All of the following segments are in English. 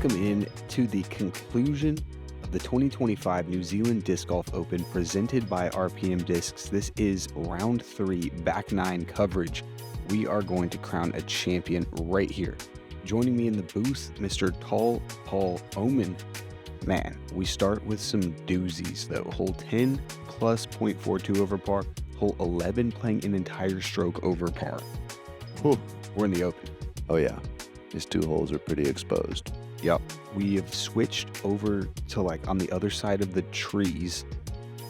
welcome in to the conclusion of the 2025 New Zealand Disc Golf Open presented by RPM Discs. This is round 3, back 9 coverage. We are going to crown a champion right here. Joining me in the booth, Mr. Tall Paul Oman. Man, we start with some doozies though. Hole 10 plus 0.42 over par. Hole 11 playing an entire stroke over par. Whew, we're in the open. Oh yeah, these two holes are pretty exposed. Yep, we have switched over to like on the other side of the trees.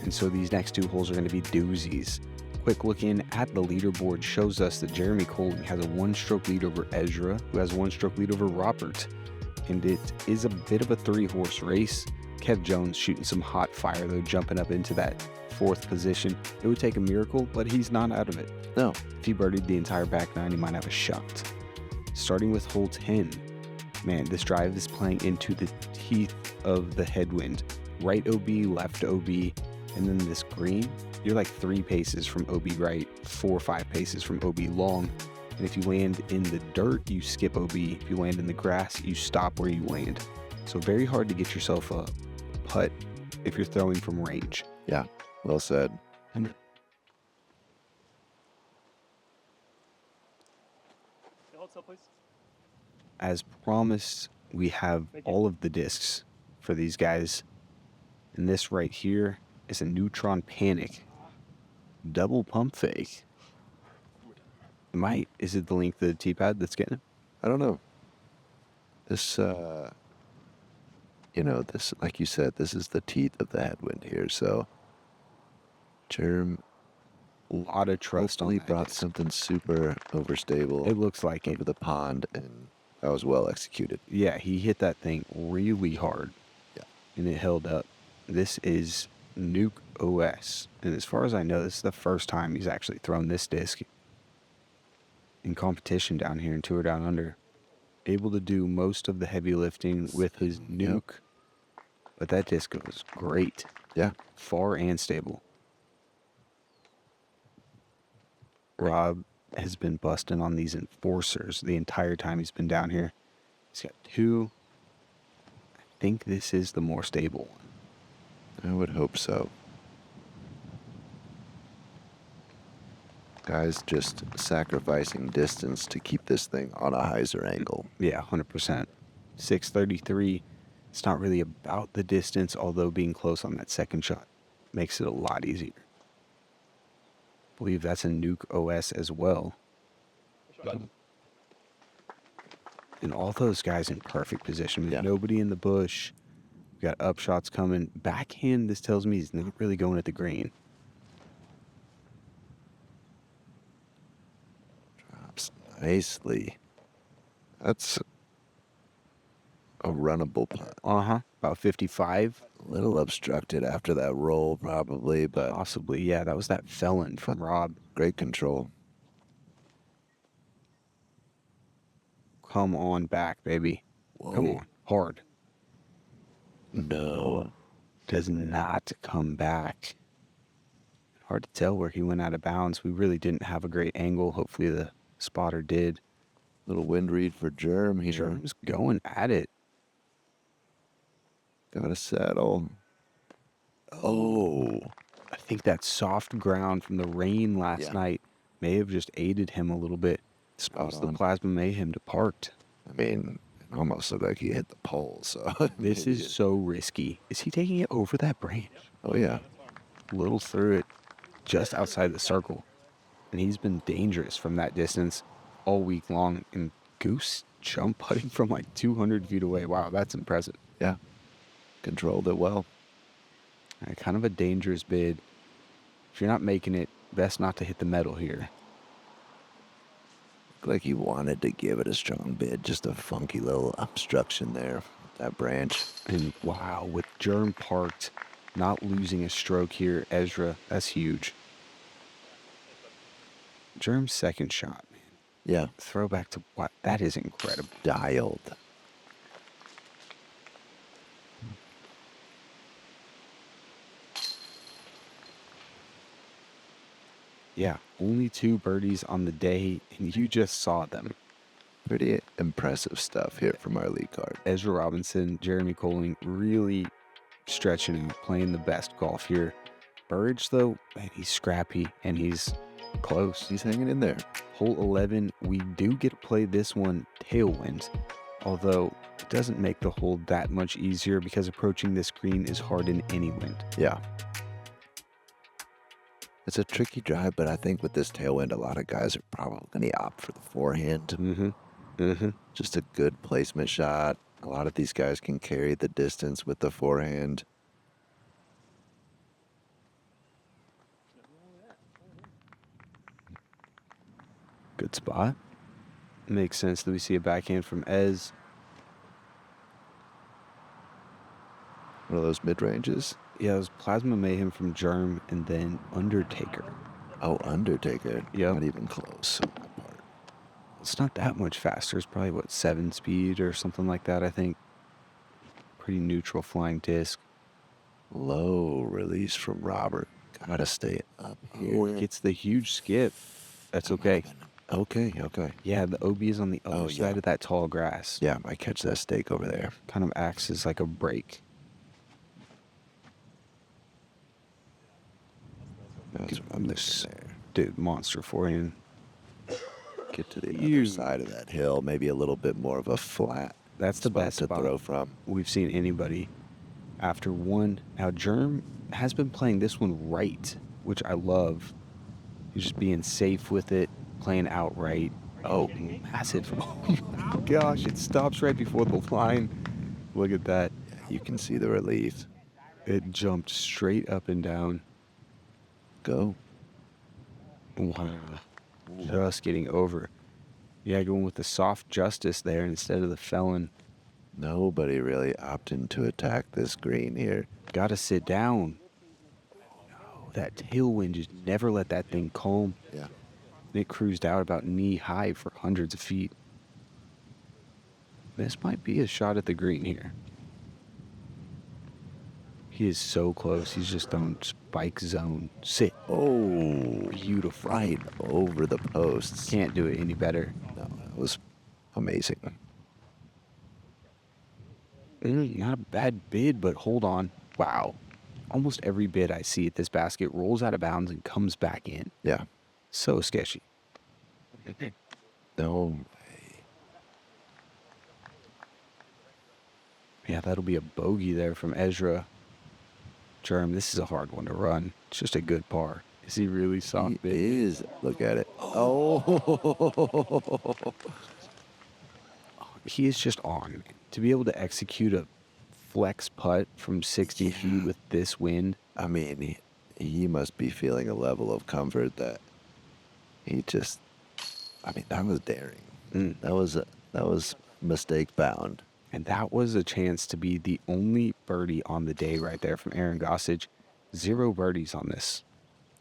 And so these next two holes are going to be doozies. Quick look in at the leaderboard shows us that Jeremy Koling has a one-stroke lead over Ezra, who has a one-stroke lead over Robert. And it is a bit of a three-horse race. Kev Jones shooting some hot fire, though, jumping up into that 4th position. It would take a miracle, but he's not out of it. No. If he birdied the entire back 9, he might have a shot. Starting with hole 10. Man, this drive is playing into the teeth of the headwind. Right OB, left OB, and then this green. You're like 3 paces from OB right, 4 or 5 paces from OB long. And if you land in the dirt, you skip OB. If you land in the grass, you stop where you land. So very hard to get yourself a putt if you're throwing from range. Yeah, well said. As promised, we have all of the discs for these guys. And this right here is a neutron panic. Double pump fake. Is it the length of the tee pad that's getting it? I don't know. This, this, like you said, this is the teeth of the headwind here. So, Jerm, A lot of trust on he that brought disc. something super overstable It looks like it. over the pond, and that was well executed. Yeah, he hit that thing really hard. Yeah. And it held up. This is Nuke OS. And as far as I know, this is the first time he's actually thrown this disc in competition down here in Tour Down Under. Able to do most of the heavy lifting with his Nuke. But that disc was great. Yeah. Far and stable. Rob has been busting on these enforcers the entire time he's been down here. He's got 2. I think this is the more stable one. I would hope so. Guys just sacrificing distance to keep this thing on a hyzer angle. Yeah, 100%. 633. It's not really about the distance, although being close on that second shot makes it a lot easier. I believe that's a Nuke OS as well. And all those guys in perfect position. Yeah. Nobody in the bush. We got up shots coming. Backhand, this tells me he's not really going at the green. Drops nicely. That's a runnable putt. About 55. A little obstructed after that roll, probably, but Possibly, yeah. That was that felon from Rob. great control. Come on back, baby. Whoa. Come on. Hard. No. Does not come back. Hard to tell where he went out of bounds. We really didn't have a great angle. Hopefully the spotter did. Little wind read for Jerm here. Germ's going at it. Got to settle. Oh. I think that soft ground from the rain last night may have just aided him a little bit. Spot The on. plasma mayhem depart. I mean, it almost looked like he hit the pole, so. This is so risky. Is he taking it over that branch? Oh, yeah. Little through it, just outside the circle. And he's been dangerous from that distance all week long. And Goose jump putting from like 200 feet away. Wow, that's impressive. Yeah. Controlled it well. Kind of a dangerous bid. If you're not making it, best not to hit the metal here. Looked like he wanted to give it a strong bid. Just a funky little obstruction there with that branch. And wow, with Germ parked, not losing a stroke here, Ezra, that's huge. Germ's second shot, man. Yeah. Throwback to what? That is incredible. Dialed. Yeah, only 2 birdies on the day, and you just saw them. Pretty impressive stuff here from our lead card. Ezra Robison, Jeremy Koling really stretching and playing the best golf here. Burridge, though, man, he's scrappy and he's close. He's hanging in there. Hole 11, we do get to play this one tailwind, although it doesn't make the hole that much easier because approaching this green is hard in any wind. Yeah. It's a tricky drive, but I think with this tailwind, a lot of guys are probably going to opt for the forehand. Just a good placement shot. A lot of these guys can carry the distance with the forehand. Good spot. Makes sense that we see a backhand from Ez. One of those mid-ranges. Yeah, it was Plasma Mayhem from Germ and then Undertaker. Oh, Undertaker. Yep. Not even close. It's not that much faster. It's probably, 7 speed or something like that, I think. Pretty neutral flying disc. Low release from Robert. Gotta stay up here. Gets the huge skip. That's okay. Okay. Yeah, the OB is on the other side of that tall grass. Yeah, I catch that stake over there. Kind of acts as like a break. That's what I'm missing there. Dude, monster forehand. Get to the other side of that hill. Maybe a little bit more of a flat. That's the best to spot throw from. we've seen anybody after one. Now, Germ has been playing this one right, which I love. He's just being safe with it, playing outright. Oh, massive. Oh my gosh, it stops right before the line. Look at that. You can see the relief. It jumped straight up and down. Go. Wow. Just getting over. Yeah, going with the soft justice there instead of the felon. Nobody really opting to attack this green here. Gotta sit down. No, that tailwind just never let that thing calm. Yeah. It cruised out about knee high for hundreds of feet. This might be a shot at the green here. He is so close. He's just on spike zone. Sit. Oh, Beautiful. right over the posts. Can't do it any better. No, that was amazing. Not a bad bid, but hold on. Wow. Almost every bid I see at this basket rolls out of bounds and comes back in. Yeah. So sketchy. No. Yeah, that'll be a bogey there from Ezra. Germ, this is a hard one to run. It's just a good par. Is he really soft bid? He is. Look at it. Oh. He is just on. To be able to execute a flex putt from 60 feet with this wind. I mean, he must be feeling a level of comfort that he just, I mean, that was daring. That was mistake bound. And that was a chance to be the only birdie on the day right there from Aaron Gossage. 0 birdies on this.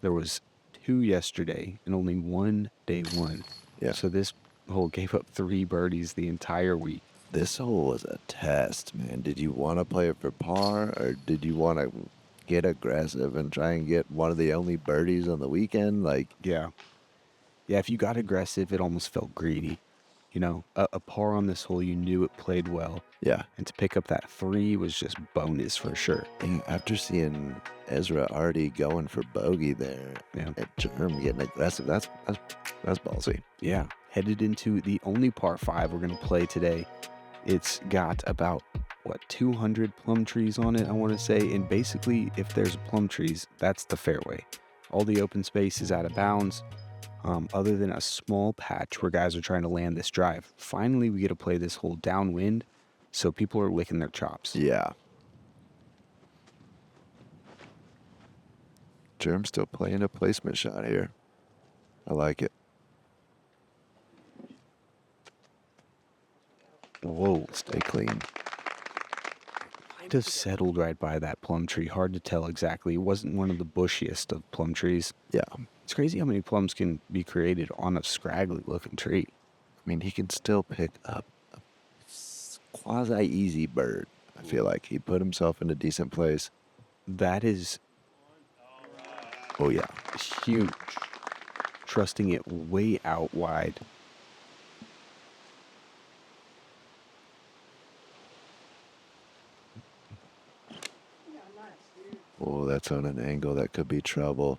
There was 2 yesterday and only 1 day one. Yeah. So this hole gave up 3 birdies the entire week. This hole was a test, man. Did you want to play it for par, or did you want to get aggressive and try and get one of the only birdies on the weekend? Like, Yeah, if you got aggressive, it almost felt greedy. You know, a par on this hole, you knew it played well. yeah. And to pick up that 3 was just bonus for sure. And after seeing Ezra already going for bogey there, Yeah. at Germ getting aggressive, that's ballsy. Yeah, headed into the only par 5 we're going to play today. It's got about, 200 plum trees on it, I want to say. And basically, if there's plum trees, that's the fairway. All the open space is out of bounds, other than a small patch where guys are trying to land this drive. Finally, we get to play this hole downwind, so people are licking their chops. Yeah. Germ's still playing a placement shot here. I like it. Whoa. Stay clean. Might have settled right by that plum tree. Hard to tell exactly. It wasn't one of the bushiest of plum trees. Yeah. It's crazy how many plums can be created on a scraggly looking tree. I mean, he can still pick up a quasi-easy bird. I feel like he put himself in a decent place. That is Oh, yeah. huge. Trusting it way out wide. Oh, that's on an angle. That could be trouble.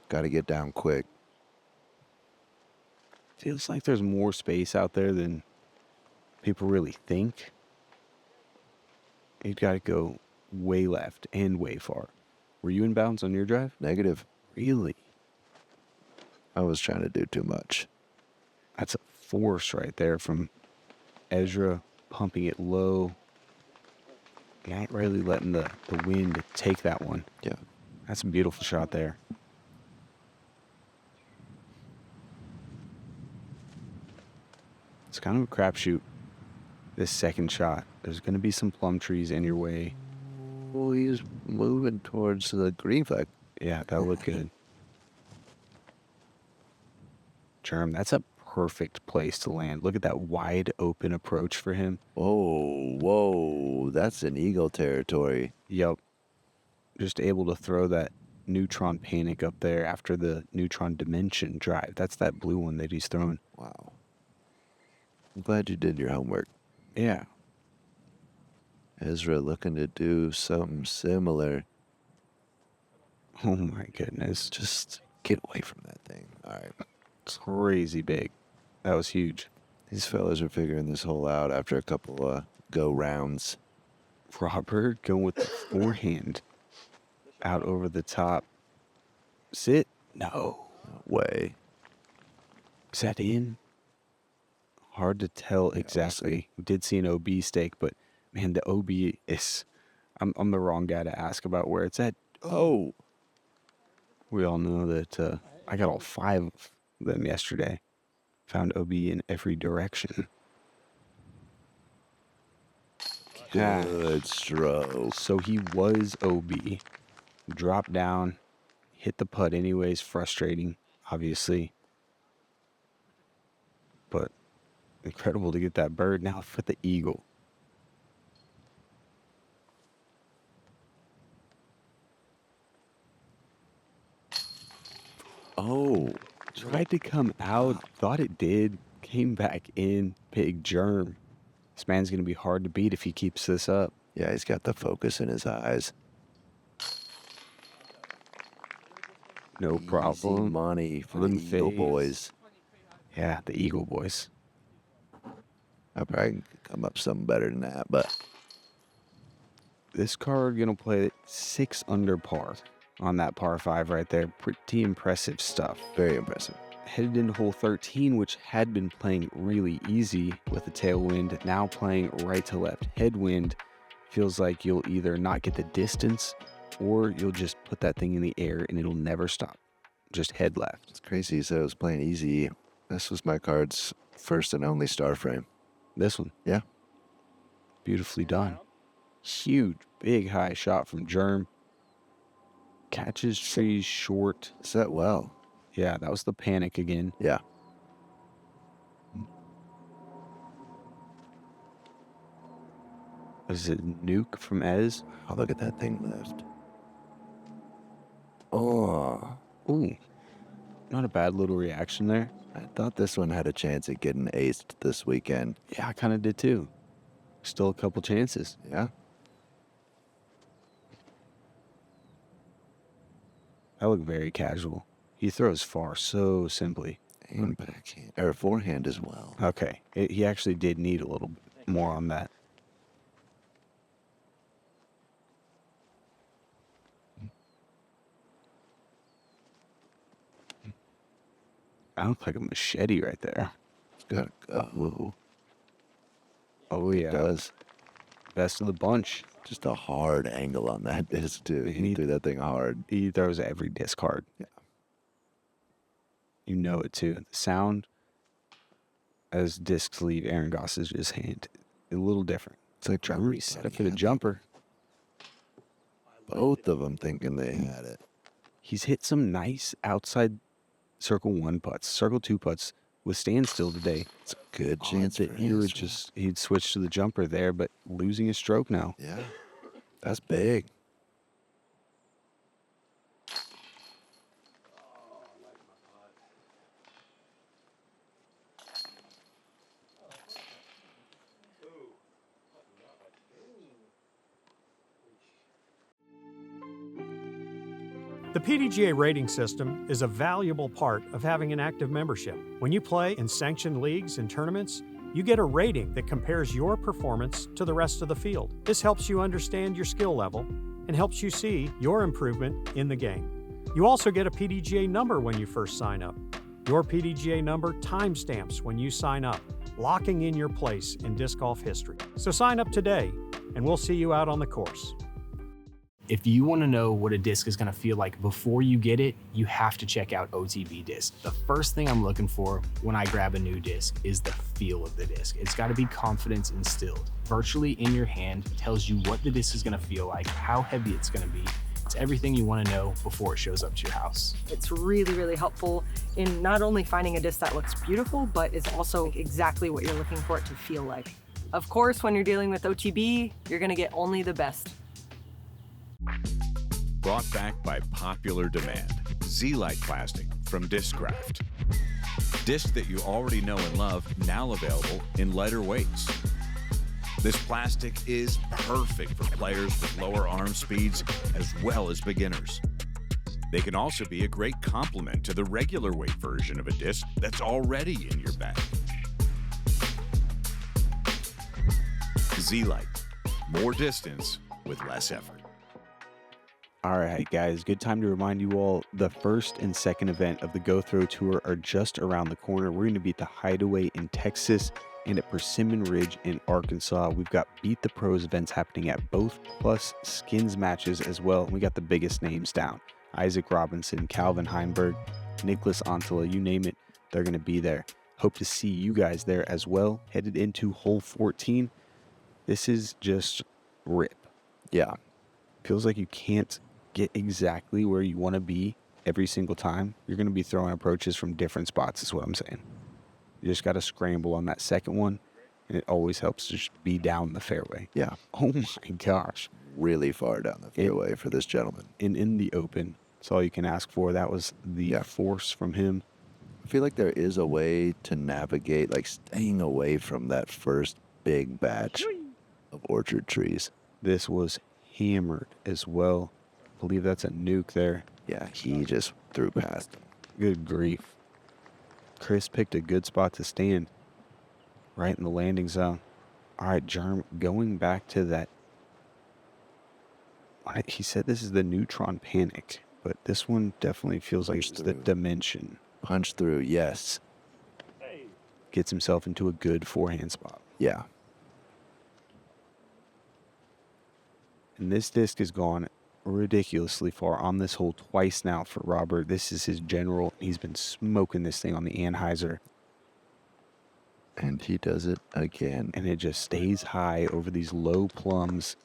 Got to get down quick. Feels like there's more space out there than people really think. You've got to go way left and way far. Were you in bounds on your drive? Negative. Really? I was trying to do too much. That's a force right there from Ezra pumping it low. Not really letting the wind take that one. Yeah. That's a beautiful shot there. It's kind of a crapshoot, this second shot. There's going to be some plum trees in your way. Oh, he's moving towards the green flag. Yeah, that looked good. Germ, that's a perfect place to land. Look at that wide open approach for him. Whoa. That's an eagle territory. Yep. Just able to throw that neutron panic up there after the neutron dimension drive. That's that blue one that he's throwing. Wow. I'm glad you did your homework. Yeah. Ezra looking to do something similar. Oh my goodness. Just get away from that thing. All right. Crazy big. That was huge. These fellas are figuring this hole out after a couple go rounds. Robert going with the forehand out over the top. Sit? No. No way. Is that in? Hard to tell exactly. We did see an OB stake, but man, the OB is... I'm the wrong guy to ask about where it's at. Oh. We all know that I got all 5 of them yesterday. Found OB in every direction. Good stroke. So he was OB. Dropped down. Hit the putt anyways. Frustrating, obviously. But incredible to get that bird. Now for the eagle. Oh. Tried to come out. Thought it did. Came back in. Big germ. This man's going to be hard to beat if he keeps this up. Yeah, he's got the focus in his eyes. No Easy problem. money for Them the Eagle fades. boys. Yeah, the Eagle boys. I probably could come up something better than that, but This card going to play 6 under par on that par 5 right there. Pretty impressive stuff. very impressive. Headed into hole 13, which had been playing really easy with the tailwind, now playing right to left headwind. Feels like you'll either not get the distance or you'll just put that thing in the air and it'll never stop. Just head left. It's crazy. He said it was playing easy. This was my card's first and only star frame. This one. Yeah. Beautifully done. Huge, big high shot from Germ. Catches trees short. Set well. Yeah, that was the panic again. Yeah. Is it nuke from Ez? Oh, look at that thing left. Oh. Ooh. Not a bad little reaction there. I thought this one had a chance at getting aced this weekend. Yeah, I kind of did too. Still a couple chances. Yeah. That looked very casual. He throws far so simply. And backhand. Or forehand as well. Okay. He actually did need a little bit more on that. I look like a machete right there. It's got to go. Whoa. Oh, yeah. It does. Best of the bunch. Just a hard angle on that disc, too. He threw that thing hard. He throws every disc hard. Yeah. You know it, too. The sound as discs leave Aaron Gossage's hand, a little different. It's like trying to Reset it for the jumper. Both of them thinking they had it. He's hit some nice outside circle 1 putts, circle 2 putts with standstill today. It's a good chance that for he'd switch to the jumper there, but losing his stroke now. Yeah. That's big. The PDGA rating system is a valuable part of having an active membership. When you play in sanctioned leagues and tournaments, you get a rating that compares your performance to the rest of the field. This helps you understand your skill level and helps you see your improvement in the game. You also get a PDGA number when you first sign up. Your PDGA number timestamps when you sign up, locking in your place in disc golf history. So sign up today, and we'll see you out on the course. If you want to know what a disc is going to feel like before you get it, you have to check out OTB Disc. The first thing I'm looking for when I grab a new disc is the feel of the disc. It's got to be confidence instilled. Virtually in your hand tells you what the disc is going to feel like, how heavy it's going to be. It's everything you want to know before it shows up to your house. It's really, really helpful in not only finding a disc that looks beautiful, but is also exactly what you're looking for it to feel like. Of course, when you're dealing with OTB, you're going to get only the best. Brought back by popular demand, Z-Lite plastic from Discraft. Disc that you already know and love, now available in lighter weights. This plastic is perfect for players with lower arm speeds as well as beginners. They can also be a great complement to the regular weight version of a disc that's already in your bag. Z-Lite, more distance with less effort. All right, guys, good time to remind you all the first and second event of the Go Throw Tour are just around the corner. We're going to be at the Hideaway in Texas and at Persimmon Ridge in Arkansas. We've got Beat the Pros events happening at both, plus skins matches as well. We got the biggest names down. Isaac Robinson, Calvin Heinberg, Nicholas Antela, you name it, they're going to be there. Hope to see you guys there as well. Headed into hole 14. This is just rip. Yeah. Feels like you can't get exactly where you want to be every single time. You're going to be throwing approaches from different spots is what I'm saying. You just got to scramble on that second one, and it always helps to just be down the fairway. Yeah. Oh my gosh. Really far down the fairway for this gentleman. And in the open, that's all you can ask for. That was the force from him. I feel like there is a way to navigate, like staying away from that first big batch of orchard trees. This was hammered as well. I believe that's a nuke there. Yeah, he just threw past him. Good grief. Chris picked a good spot to stand right in the landing zone. All right, Germ, going back to that. He said this is the neutron panic, but this one definitely feels like it's the dimension. Punch through, yes. Gets himself into a good forehand spot. Yeah. And this disc has gone ridiculously far on this hole twice now for Robert. This is his general. He's been smoking this thing on the Anheuser. And he does it again. And it just stays high over these low plums.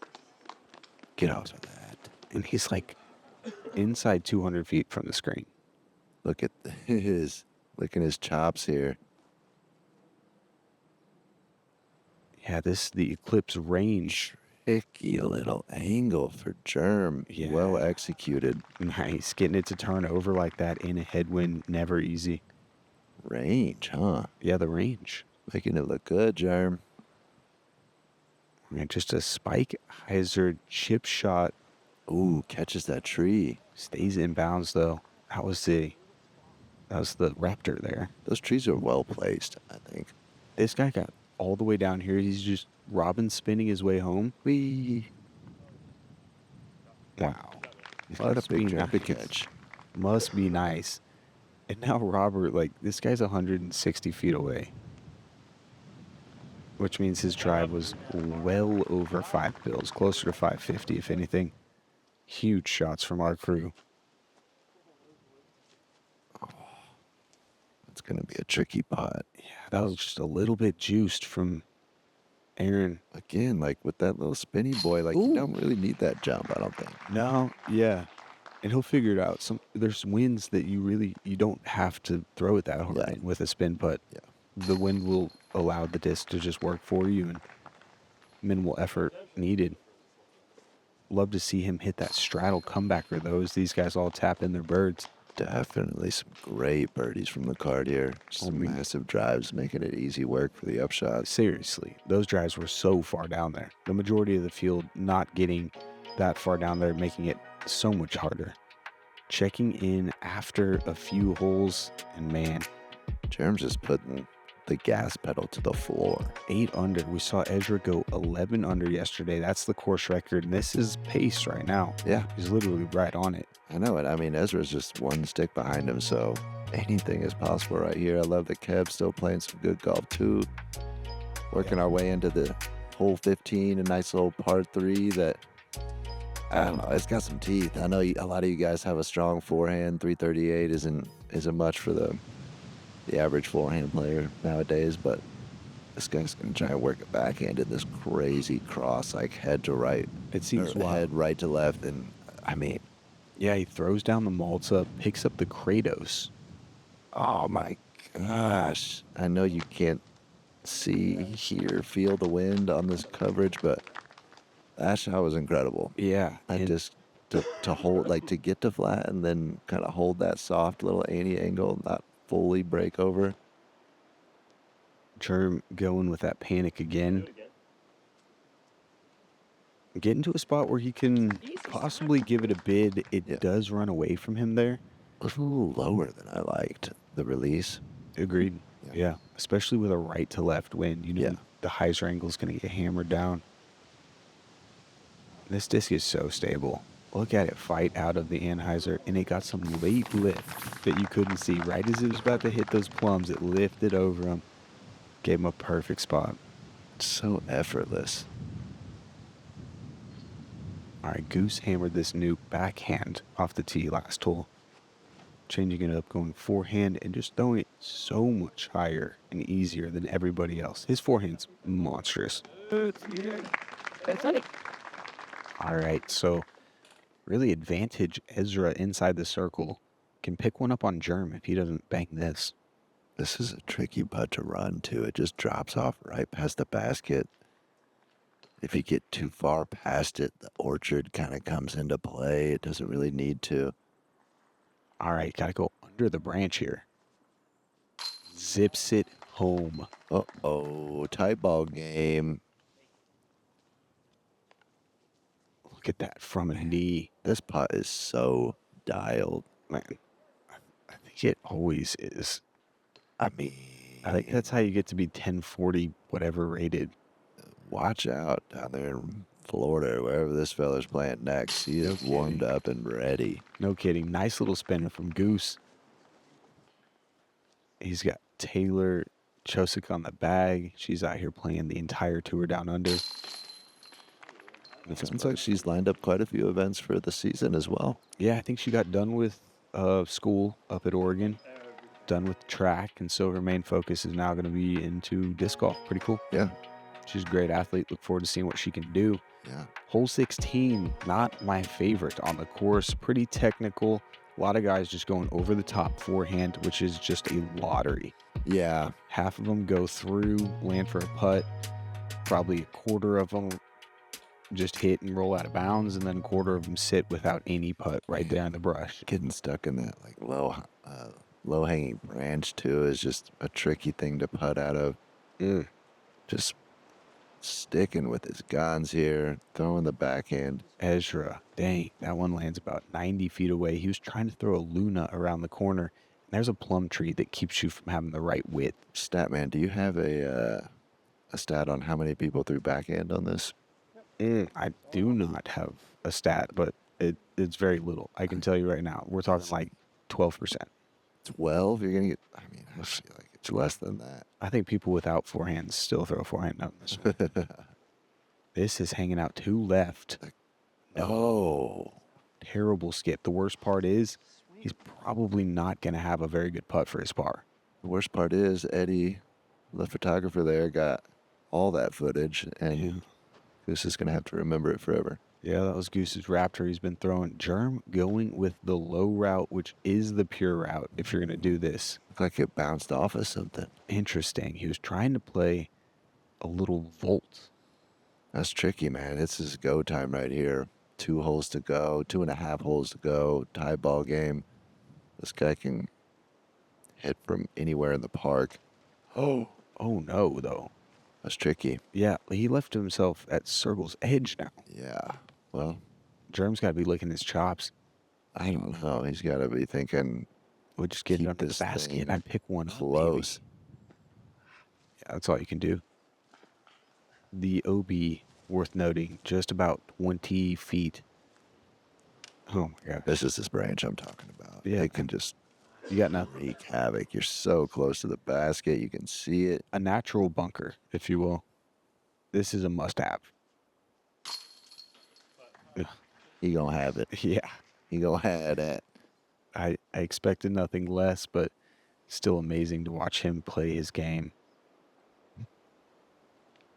Get off of that. And he's like inside 200 feet from the screen. Look at his, look at his chops here. Yeah, the Eclipse range. Tricky little angle for Germ. Yeah. Well executed. Nice. Getting it to turn over like that in a headwind, never easy. Range, huh? Yeah, the range. Making it look good, Germ. And just a spike hyzer chip shot. Ooh, catches that tree. Stays in bounds, though. That was the Raptor there. Those trees are well placed, I think. This guy got all the way down here. He's just Robin spinning his way home. Whee! Wow. What a big jump to catch. Must be nice. And now Robert, this guy's 160 feet away. Which means his drive was well over 5 bills, closer to 550 if anything. Huge shots from our crew. Oh, it's going to be a tricky putt. Yeah, that was just a little bit juiced from Aaron. Again, with that little spinny boy, you don't really need that jump, I don't think. No, yeah. And he'll figure it out. There's winds that you don't have to throw it that hard with a spin putt. Yeah. The wind will allow the disc to just work for you and minimal effort needed. Love to see him hit that straddle comebacker, though, as these guys all tap in their birds. Definitely some great birdies from the card here. Some massive drives, making it easy work for the upshot. Seriously, those drives were so far down there. The majority of the field not getting that far down there, making it so much harder. checking in after a few holes, and man, Germ's just putting the gas pedal to the floor. 8 under. We saw Ezra go 11 under yesterday. That's the course record, and this is pace right now. Yeah, He's literally right on it. I know it. I mean, Ezra's just one stick behind him, so anything is possible right here. I love that Kev's still playing some good golf, too. Working our way into the hole 15, a nice little par 3 that, I don't know, it's got some teeth. I know a lot of you guys have a strong forehand. 338 isn't much for the average forehand player nowadays, but this guy's going to try and work a backhand in this crazy cross, like head to right. It seems or wild. head right to left, and I mean, Yeah, he throws down the Malta, picks up the Kratos. oh my gosh. I know you can't see, hear, feel the wind on this coverage, but that shot was incredible. Yeah. I and just, to hold, like to get to flat and then kind of hold that soft little 80 angle, not fully break over. Germ going with that panic again. Getting to a spot where he can possibly give it a bid. It does run away from him there. It was a little lower than I liked the release. Agreed. Yeah. Especially with a right to left wind. You know, Yeah. the hyzer angle is going to get hammered down. This disc is so stable. Look at it fight out of the anhyzer, and it got some late lift that you couldn't see. Right as it was about to hit those plums, it lifted over him. Gave him a perfect spot. So effortless. All right, Goose hammered this nuke backhand off the tee last hole. Changing it up, going forehand, and just throwing it so much higher and easier than everybody else. His forehand's monstrous. All right, so really advantage Ezra inside the circle. Can pick one up on Germ if he doesn't bank this. This is a tricky putt to run, too. It just drops off right past the basket. If you get too far past it, the orchard kind of comes into play. It doesn't really need to. All right, got to go under the branch here. Zips it home. Uh-oh, tight ball game. Look at that from a knee. This putt is so dialed. Man, I think it always is. I mean, I think that's how you get to be 1040 whatever rated. watch out down there in Florida, wherever this fella's playing next. He is warmed up and ready. No kidding. Nice little spin from Goose. He's got Taylor Chosick on the bag. She's out here playing the entire tour down under. It sounds like she's lined up quite a few events for the season as well. Yeah, I think she got done with school up at Oregon, done with track, and so her main focus is now going to be into disc golf. Pretty cool. Yeah. She's a great athlete. Look forward to seeing what she can do. Yeah. Hole 16, not my favorite on the course. Pretty technical. A lot of guys just going over the top forehand, which is just a lottery. Yeah. Half of them go through, land for a putt. Probably a quarter of them just hit and roll out of bounds, and then a quarter of them sit without any putt right there in the brush. Getting stuck in that like low hanging branch too is just a tricky thing to putt out of. Just sticking with his guns here, throwing the backhand. Ezra, dang, that one lands about 90 feet away. He was trying to throw a Luna around the corner. And there's a plum tree that keeps you from having the right width. Statman, do you have a stat on how many people threw backhand on this? I do not have a stat, but it's very little. I can tell you right now. We're talking like 12%. 12? You're gonna get. I mean, I feel like it's less than that. I think people without forehands still throw a forehand on this one. This is hanging out to left. Oh, Terrible skip. The worst part is he's probably not going to have a very good putt for his par. the worst part is Eddie, the photographer there, got all that footage, and Goose is gonna have to remember it forever. Yeah, that was Goose's Raptor. He's been throwing. Germ going with the low route, which is the pure route if you're going to do this. Looked like it bounced off of something. Interesting. He was trying to play a little volt. That's tricky, man. This is go time right here. 2 holes to go, 2.5 holes to go, tie ball game. This guy can hit from anywhere in the park. Oh no, though. That's tricky. Yeah, he left himself at circle's edge now. Yeah. Well, Germ's got to be licking his chops. I don't know. He's got to be thinking We'll just get it keep under the this basket thing and I'd pick one close. up, maybe. Yeah, that's all you can do. The OB, worth noting, just about 20 feet. Oh my God. This is this branch I'm talking about. Yeah. It can just You got nothing. wreak havoc. You're so close to the basket. You can see it. A natural bunker, if you will. This is a must-have. He gonna have it. Yeah. He gonna have that. I expected nothing less, but still amazing to watch him play his game.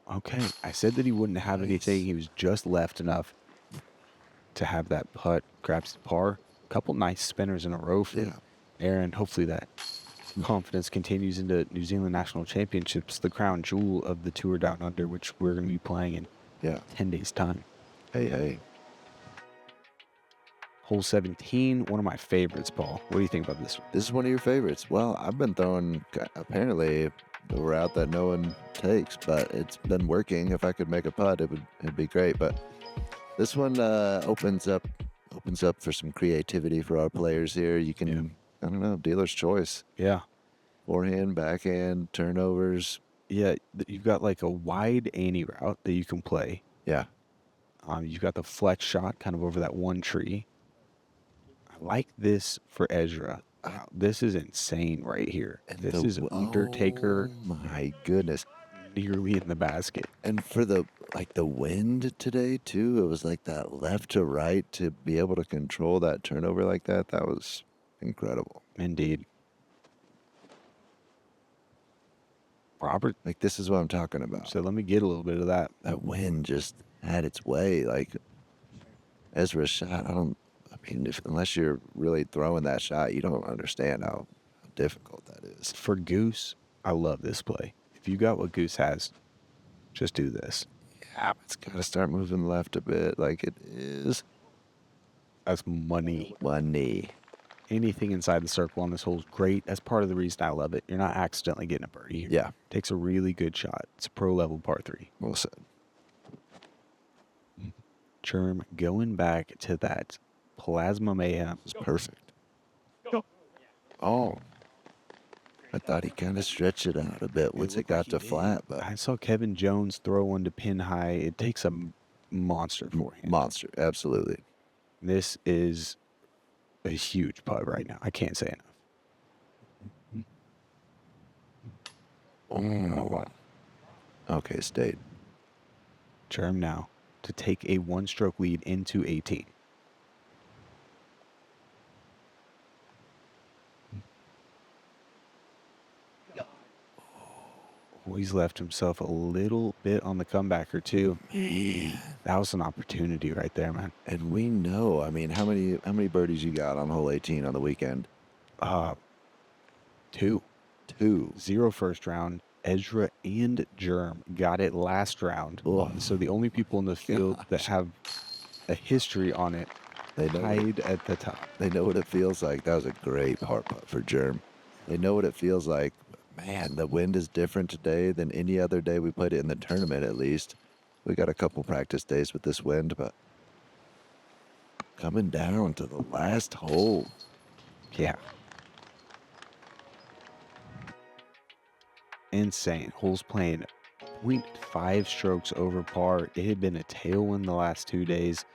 Okay, I said that he wouldn't have anything. He was just left enough to have that putt, grabs the par. Couple nice spinners in a row for Aaron. Hopefully that confidence continues into New Zealand National Championships, the crown jewel of the Tour Down Under, which we're going to be playing in 10 days' time. Hey. Hole 17, one of my favorites, Paul. What do you think about this one? This is one of your favorites. Well, I've been throwing apparently the route that no one takes, but it's been working. If I could make a putt, it'd be great. But this one opens up for some creativity for our players here. You can, I don't know, dealer's choice. Yeah. Forehand, backhand, turnovers. Yeah, you've got like a wide Annie route that you can play. Yeah. You've got the flex shot kind of over that one tree. I like this for Ezra. Wow, this is insane right here. And this is Undertaker. Oh my goodness. Nearly in the basket. And for the wind today too, it was like that left to right to be able to control that turnover like that. That was incredible. Indeed. Robert, Like, this is what I'm talking about. so let me get a little bit of that. That wind just had its way. Like, Ezra's shot, unless you're really throwing that shot, you don't understand how difficult that is. For Goose, I love this play. If you got what Goose has, just do this. Yeah, but it's got to start moving left a bit like it is. That's money. Money. Anything inside the circle on this hole is great. That's part of the reason I love it. You're not accidentally getting a birdie here. Yeah. Takes a really good shot. It's a pro level par 3. Well said. Germ going back to that Plasma Mayhem. It's perfect. Oh. I thought he kind of stretched it out a bit once it got to flat, but I saw Kevin Jones throw one to pin high. It takes a monster forehand. monster. Absolutely. This is a huge putt right now. I can't say enough. Oh. Okay, stayed. Germ now to take a one-stroke lead into 18. Oh, he's left himself a little bit on the comebacker too. That was an opportunity right there, man. And we know, how many birdies you got on hole 18 on the weekend? 2. 2. 0 first round. Ezra and Germ got it last round. So the only people in the field that have a history on it tied at the top. They know what it feels like. That was a great par putt for Germ. They know what it feels like. Man, the wind is different today than any other day we played it in the tournament, at least. We got a couple practice days with this wind, but coming down to the last hole. Yeah. Insane. Holes playing 0.5 strokes over par. It had been a tailwind the last 2 days.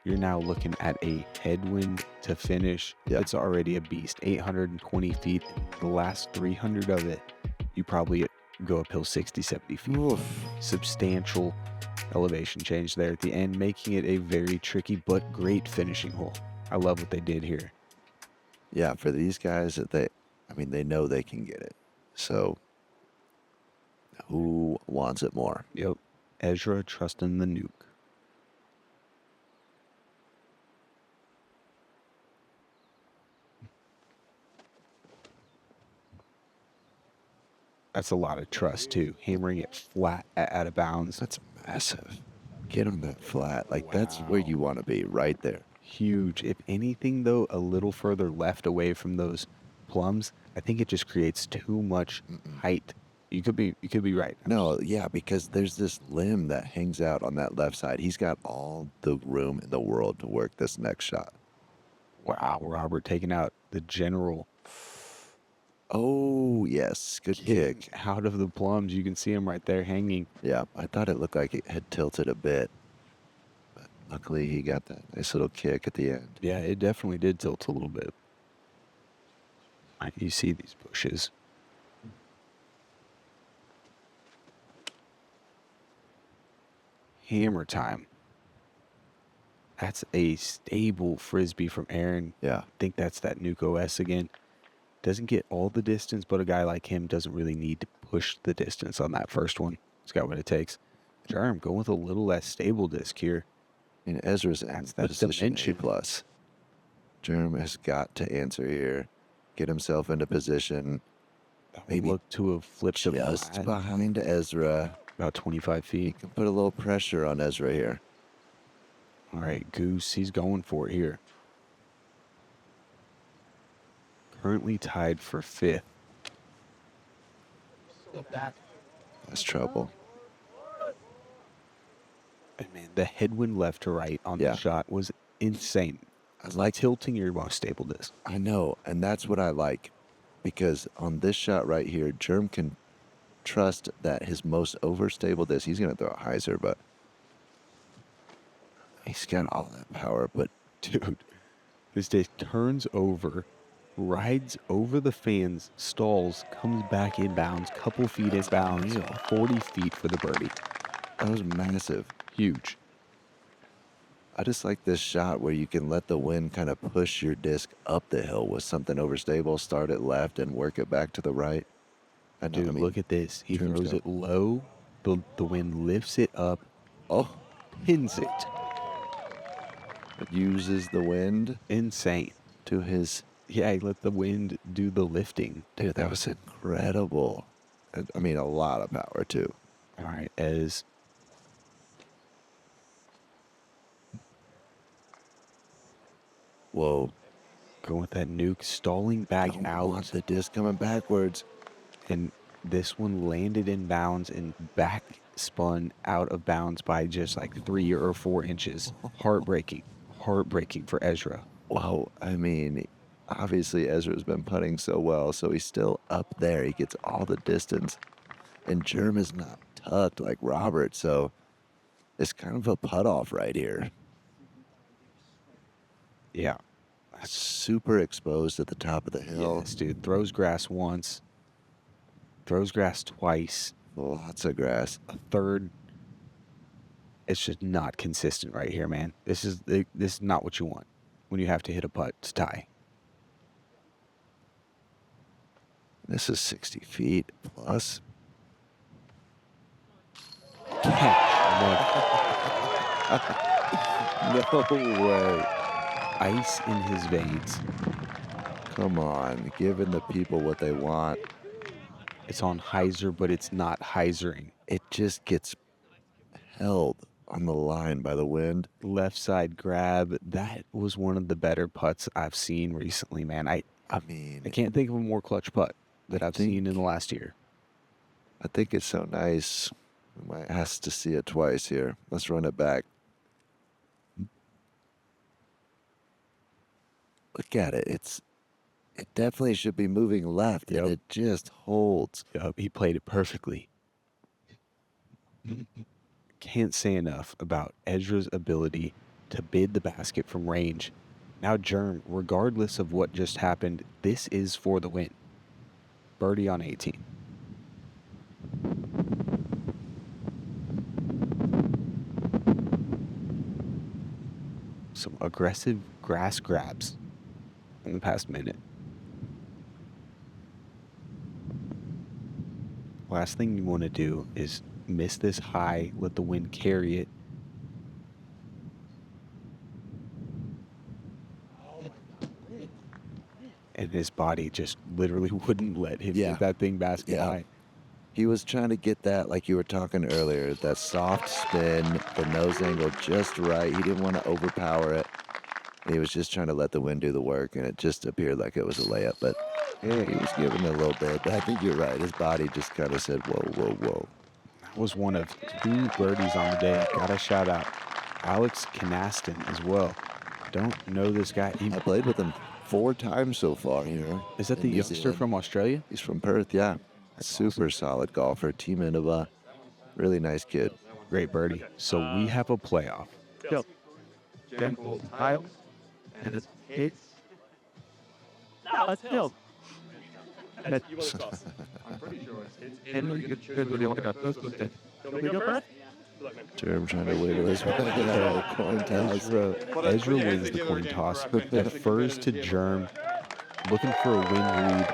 You're now looking at a headwind to finish. Yep. It's already a beast. 820 feet. The last 300 of it, you probably go uphill 60, 70 feet. Oof. Substantial elevation change there at the end, making it a very tricky but great finishing hole. I love what they did here. Yeah, for these guys, they know they can get it. So who wants it more? Yep. Ezra trusting the nuke. That's a lot of trust, too. Hammering it flat out of bounds. That's massive. Get on that flat. Like, that's where you want to be, right there. Huge. If anything, though, a little further left away from those plums, I think it just creates too much height. You could be right. No, yeah, because there's this limb that hangs out on that left side. He's got all the room in the world to work this next shot. Wow, Robert taking out the general. Oh, yes. Good kick. Out of the plums. You can see him right there hanging. Yeah, I thought it looked like it had tilted a bit. But luckily, he got that nice little kick at the end. Yeah, it definitely did tilt a little bit. You see these bushes. Hammer time. That's a stable frisbee from Aaron. Yeah. I think that's that Nuke OS again. Doesn't get all the distance, but a guy like him doesn't really need to push the distance on that first one. He's got what it takes. Germ going with a little less stable disc here. And Ezra's That's position dimension. A+. Germ has got to answer here. Get himself into position. Maybe Look to have flipped him just behind Ezra. about 25 He feet. can put a little pressure on Ezra here. All right, Goose, he's going for it here. Currently tied for 5th. That's trouble. And man, the headwind left to right on the shot was insane. I like Tilting your most stable disc. I know, and that's what I like. Because on this shot right here, Germ can trust that his most overstable disc, he's going to throw a hyzer, but he's got all that power. But Dude, this disc turns over, rides over the fans, stalls, comes back inbounds, couple feet inbounds, 40 feet for the birdie. that was massive. Huge. I just like this shot where you can let the wind kind of push your disc up the hill with something overstable, start it left and work it back to the right. Dude, look at this. He Germ's throws go. it low. The wind lifts it up, Oh, pins it. it uses the wind Insane. to his... Yeah, he let the wind do the lifting. Dude, that was incredible. I mean, a lot of power, too. All right, Ez. Whoa. Going with that Nuke, stalling back Don't out. want the disc coming backwards. And this one landed in bounds and back spun out of bounds by just like 3 or 4 inches. Heartbreaking. Heartbreaking for Ezra. Wow. I mean, obviously Ezra's been putting so well, so he's still up there. He gets all the distance. And Germ is not tucked like Robert, so it's kind of a putt off right here. Yeah. Super exposed at the top of the hill. Yes, dude. Throws grass once. Throws grass twice. Lots of grass. A third. It's just not consistent right here, man. This is not what you want when you have to hit a putt to tie. This is 60 feet plus. No way. Ice in his veins. Come on. Giving the people what they want. It's on hyzer, but it's not hyzering. It just gets held on the line by the wind. Left side grab. That was one of the better putts I've seen recently, man. I mean, can't think of a more clutch putt that I've seen in the last year. I think it's so nice. We might ask to see it twice here. Let's run it back. Look at it. It definitely should be moving left, Yep. and it just holds. Yup, he played it perfectly. Can't say enough about Ezra's ability to bid the basket from range. Now, Germ, regardless of what just happened, this is for the win. Birdie on 18. Some aggressive grass grabs in the past minute. Last thing you want to do is miss this high, let the wind carry it. And his body just literally wouldn't let him Yeah. get that thing basket Yeah. high. He was trying to get that, like you were talking earlier, that soft spin, the nose angle just right. He didn't want to overpower it. He was just trying to let the wind do the work, and it just appeared like it was a layup. But yeah, he was giving it a little bit. But I think you're right. His body just kind of said, whoa, whoa, whoa. That was one of 2 birdies on the day. Gotta shout out Alex Canaston as well. Don't know this guy. I played with him 4 times so far here. Is that in the New youngster Zealand. from Australia? He's from Perth, yeah. Super solid golfer, Team Innova. Really nice kid. Great birdie. So we have a playoff. Yep. Gentle tail. And it's head. No, it's tail. And it's I'm pretty sure it's head. And you could really want to go first with that. Can we go first? Jerm trying to wiggle his way out of the coin toss. Ezra wins the coin toss. Defers to Germ. Looking for a win lead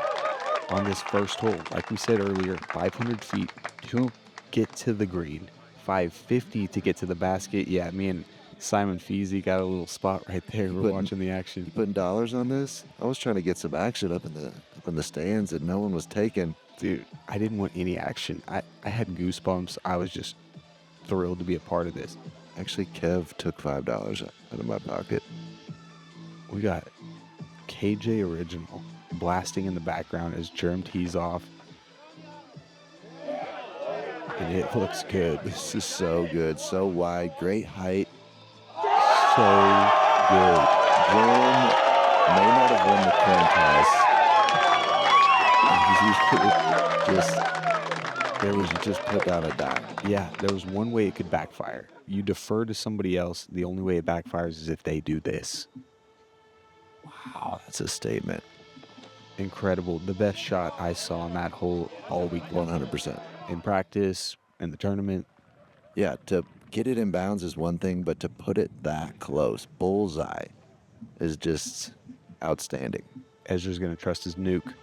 on this first hole. Like we said earlier, 500 feet to get to the green. 550 to get to the basket. Yeah, me and Simon Feasy got a little spot right there. We're watching the action. You putting dollars on this? I was trying to get some action up in the stands, and no one was taking. Dude, I didn't want any action. I had goosebumps. I was just thrilled to be a part of this. Actually, Kev took $5 out of my pocket. We got KJ Original blasting in the background as Germ tees off. And it looks good. This is so good, so wide, great height. So good. Germ may not have won the coin toss. He just put down a dime. Yeah, there was one way it could backfire. You defer to somebody else. The only way it backfires is if they do this. Wow, that's a statement. Incredible. The best shot I saw on that hole all week. 100%. In practice, in the tournament. Yeah, to get it in bounds is one thing, but to put it that close, bullseye, is just outstanding. Ezra's going to trust his nuke.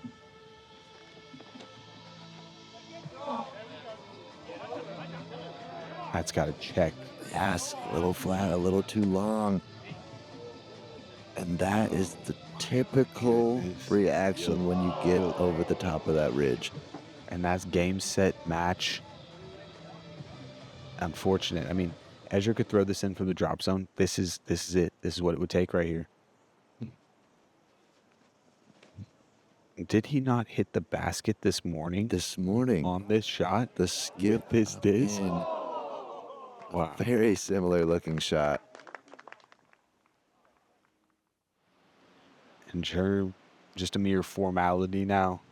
That's got to check. Yes, a little flat, a little too long. And that is the typical reaction when you get over the top of that ridge. And that's game, set, match. Unfortunate. I mean, Ezra could throw this in from the drop zone. This is it. This is what it would take right here. Did he not hit the basket this morning? This morning. On this shot? The skip this disc? Wow. Very similar looking shot. And Germ, just a mere formality now.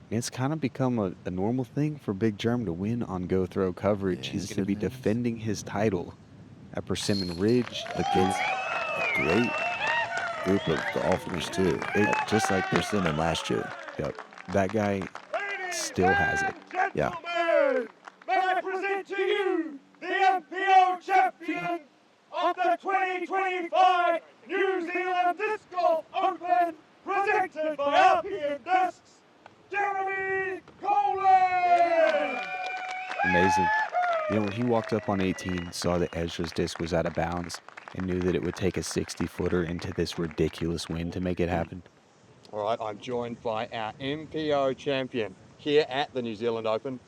It's kind of become a normal thing for Big Germ to win on go throw coverage. Yes, He's going to be defending his title at Persimmon Ridge against a great group of golfers too. Just like Persimmon last year. Yep. That guy still has it. Yeah. May I present to you the MPO champion of the 2025 New Zealand Disc Golf Open, presented by RPM Discs, Jeremy Koling! Amazing. You know, when he walked up on 18, saw that Ezra's disc was out of bounds, and knew that it would take a 60-footer into this ridiculous wind to make it happen. All right, I'm joined by our MPO champion here at the New Zealand Open.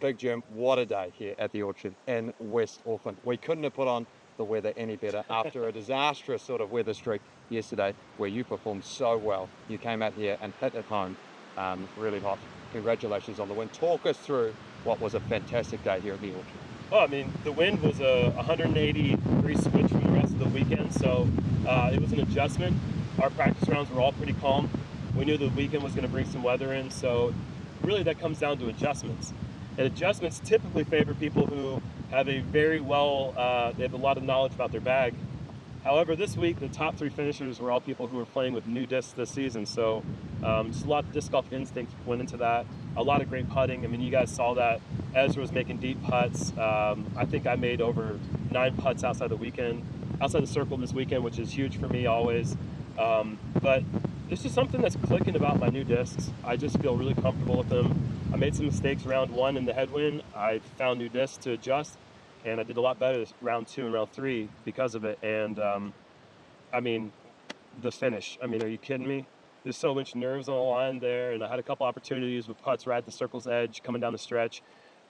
Big Jim, what a day here at the Orchard in West Auckland. We couldn't have put on the weather any better after a disastrous sort of weather streak yesterday where you performed so well. You came out here and hit it home really hot. Congratulations on the win. Talk us through what was a fantastic day here at the Orchard. Oh, I mean, the wind was a 180-degree switch from the rest of the weekend, so it was an adjustment. Our practice rounds were all pretty calm. We knew the weekend was going to bring some weather in, so really that comes down to adjustments. And adjustments typically favor people who have they have a lot of knowledge about their bag. However, this week, the top 3 finishers were all people who were playing with new discs this season, so just a lot of disc golf instinct went into that. A lot of great putting. I mean, you guys saw that. Ezra was making deep putts. I think I made over 9 putts outside the circle this weekend, which is huge for me always. But it's just something that's clicking about my new discs. I just feel really comfortable with them. I made some mistakes round 1 in the headwind. I found new discs to adjust, and I did a lot better round 2 and round 3 because of it. And I mean, the finish. I mean, are you kidding me? There's so much nerves on the line there, and I had a couple opportunities with putts right at the circle's edge coming down the stretch.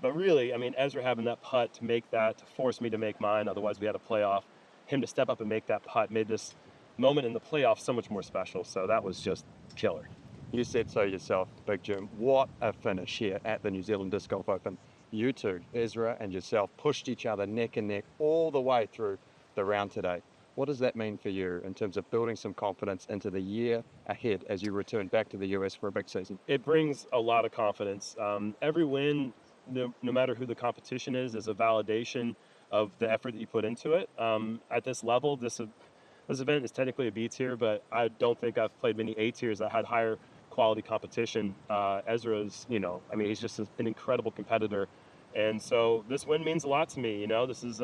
But really, I mean, Ezra having that putt to make that, to force me to make mine, otherwise we had a playoff. Him to step up and make that putt made this moment in the playoff so much more special. So that was just killer. You said so yourself, Big Jim. What a finish here at the New Zealand Disc Golf Open. You two, Ezra and yourself, pushed each other neck and neck all the way through the round today. What does that mean for you in terms of building some confidence into the year ahead as you return back to the US for a big season? It brings a lot of confidence. Every win, no matter who the competition is a validation of the effort that you put into it. At this level, this event is technically a B tier, but I don't think I've played many A tiers that had higher quality competition. Ezra's, he's just an incredible competitor. And so this win means a lot to me. This is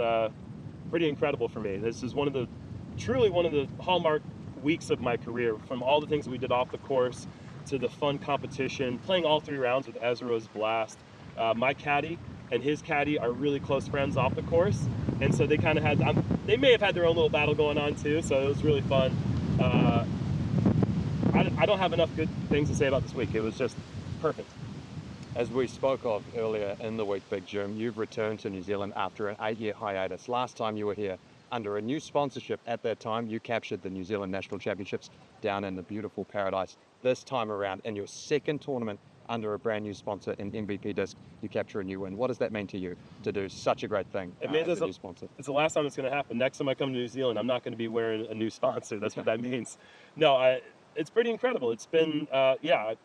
pretty incredible for me. This is truly one of the hallmark weeks of my career, from all the things that we did off the course to the fun competition. Playing all 3 rounds with Ezra was a blast. My caddy and his caddy are really close friends off the course, and so they kind of they may have had their own little battle going on too, so it was really fun. I don't have enough good things to say about this week. It was just perfect. As we spoke of earlier in the week, Big Jim, you've returned to New Zealand after an 8-year hiatus. Last time you were here, under a new sponsorship at that time, you captured the New Zealand National Championships down in the beautiful Paradise. This time around, in your second tournament under a brand new sponsor in MVP Disc, you capture a new win. What does that mean to you to do such a great thing as a new sponsor? It's the last time it's going to happen. Next time I come to New Zealand, I'm not going to be wearing a new sponsor. That's what that means. No, it's pretty incredible. It's been, 8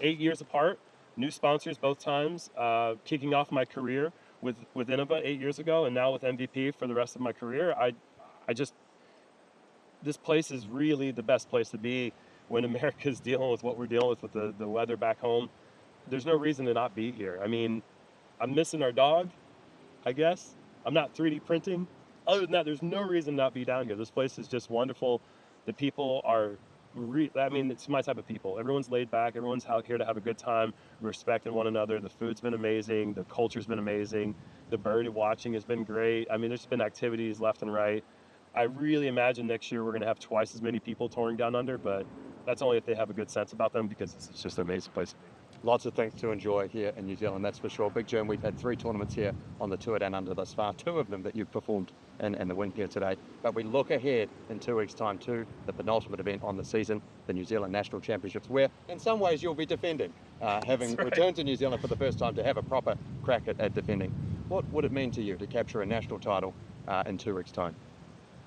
years apart, new sponsors both times, kicking off my career with Innova 8 years ago, and now with MVP for the rest of my career. This place is really the best place to be when America's dealing with what we're dealing with the weather back home. There's no reason to not be here. I mean, I'm missing our dog, I guess. I'm not 3D printing. Other than that, there's no reason to not be down here. This place is just wonderful. The people are, it's my type of people. Everyone's laid back. Everyone's out here to have a good time, respecting one another. The food's been amazing. The culture's been amazing. The bird watching has been great. I mean, there's been activities left and right. I really imagine next year we're going to have twice as many people touring down under, but that's only if they have a good sense about them, because it's just an amazing place to be. Lots of things to enjoy here in New Zealand, that's for sure. Big Jim, we've had 3 tournaments here on the tour down under thus far, 2 of them that you've performed in the win here today. But we look ahead in 2 weeks' time to the penultimate event on the season, the New Zealand National Championships, where in some ways you'll be defending, having returned to New Zealand for the first time to have a proper crack at defending. What would it mean to you to capture a national title in 2 weeks' time?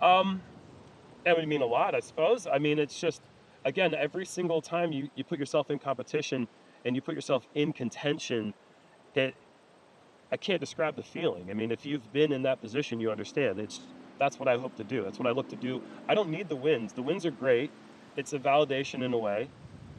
That would mean a lot, I suppose. I mean, it's just, again, every single time you put yourself in competition and you put yourself in contention, I can't describe the feeling. I mean, if you've been in that position, you understand. That's what I hope to do. That's what I look to do. I don't need the wins. The wins are great. It's a validation in a way.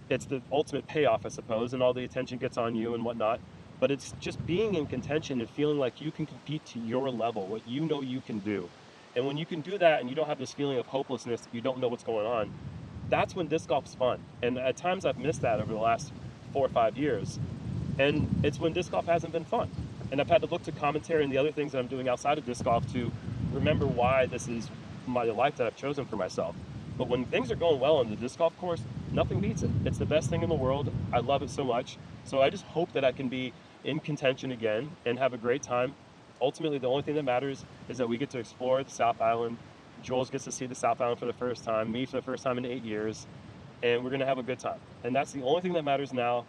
It's the ultimate payoff, I suppose, and all the attention gets on you and whatnot. But it's just being in contention and feeling like you can compete to your level, what you know you can do. And when you can do that and you don't have this feeling of hopelessness, you don't know what's going on, that's when disc golf's fun. And at times I've missed that over the last 4 or 5 years. And it's when disc golf hasn't been fun. And I've had to look to commentary and the other things that I'm doing outside of disc golf to remember why this is my life that I've chosen for myself. But when things are going well on the disc golf course, nothing beats it. It's the best thing in the world. I love it so much. So I just hope that I can be in contention again and have a great time. Ultimately, the only thing that matters is that we get to explore the South Island. Jules gets to see the South Island for the first time, me for the first time in 8 years, and we're going to have a good time. And that's the only thing that matters now.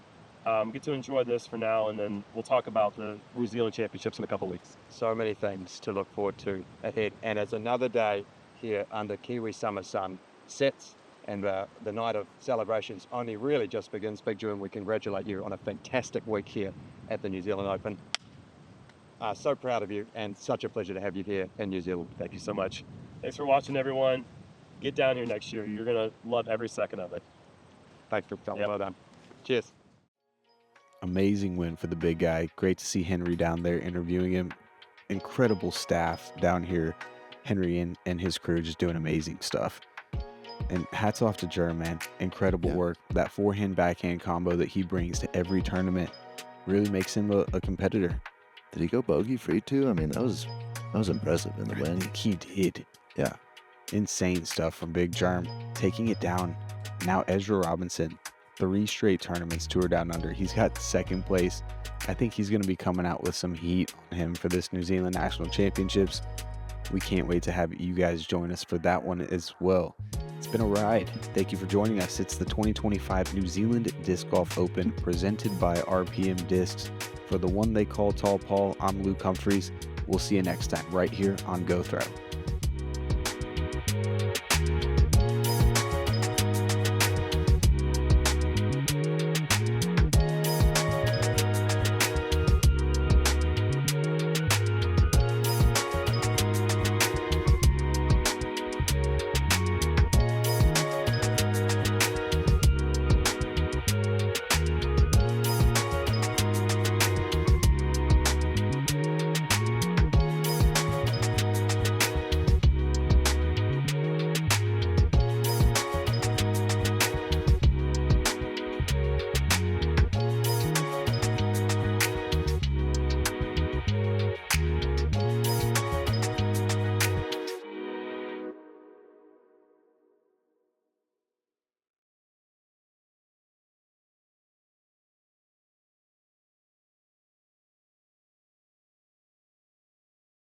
Get to enjoy this for now, and then we'll talk about the New Zealand Championships in a couple of weeks. So many things to look forward to ahead. And as another day here under Kiwi summer sun sets and the night of celebrations only really just begins, Big Jim, we congratulate you on a fantastic week here at the New Zealand Open. So proud of you, and such a pleasure to have you here in New Zealand. Thank you so much. Thanks for watching, everyone. Get down here next year. You're going to love every second of it. Thanks for coming. Yep. Well done. Cheers. Amazing win for the big guy. Great to see Henry down there interviewing him. Incredible staff down here. Henry and his crew just doing amazing stuff. And hats off to Jer, man. Incredible work. That forehand backhand combo that he brings to every tournament really makes him a competitor. Did he go bogey free too? I mean, that was impressive in the win. I think he did. Yeah. Insane stuff from Big Germ. Taking it down. Now Ezra Robison. 3 straight tournaments tour down under. He's got second place. I think he's going to be coming out with some heat on him for this New Zealand National Championships. We can't wait to have you guys join us for that one as well. It's been a ride. Thank you for joining us. It's the 2025 New Zealand Disc Golf Open presented by RPM Discs. For the one they call Tall Paul, I'm Luke Humphries. We'll see you next time right here on Go Throw.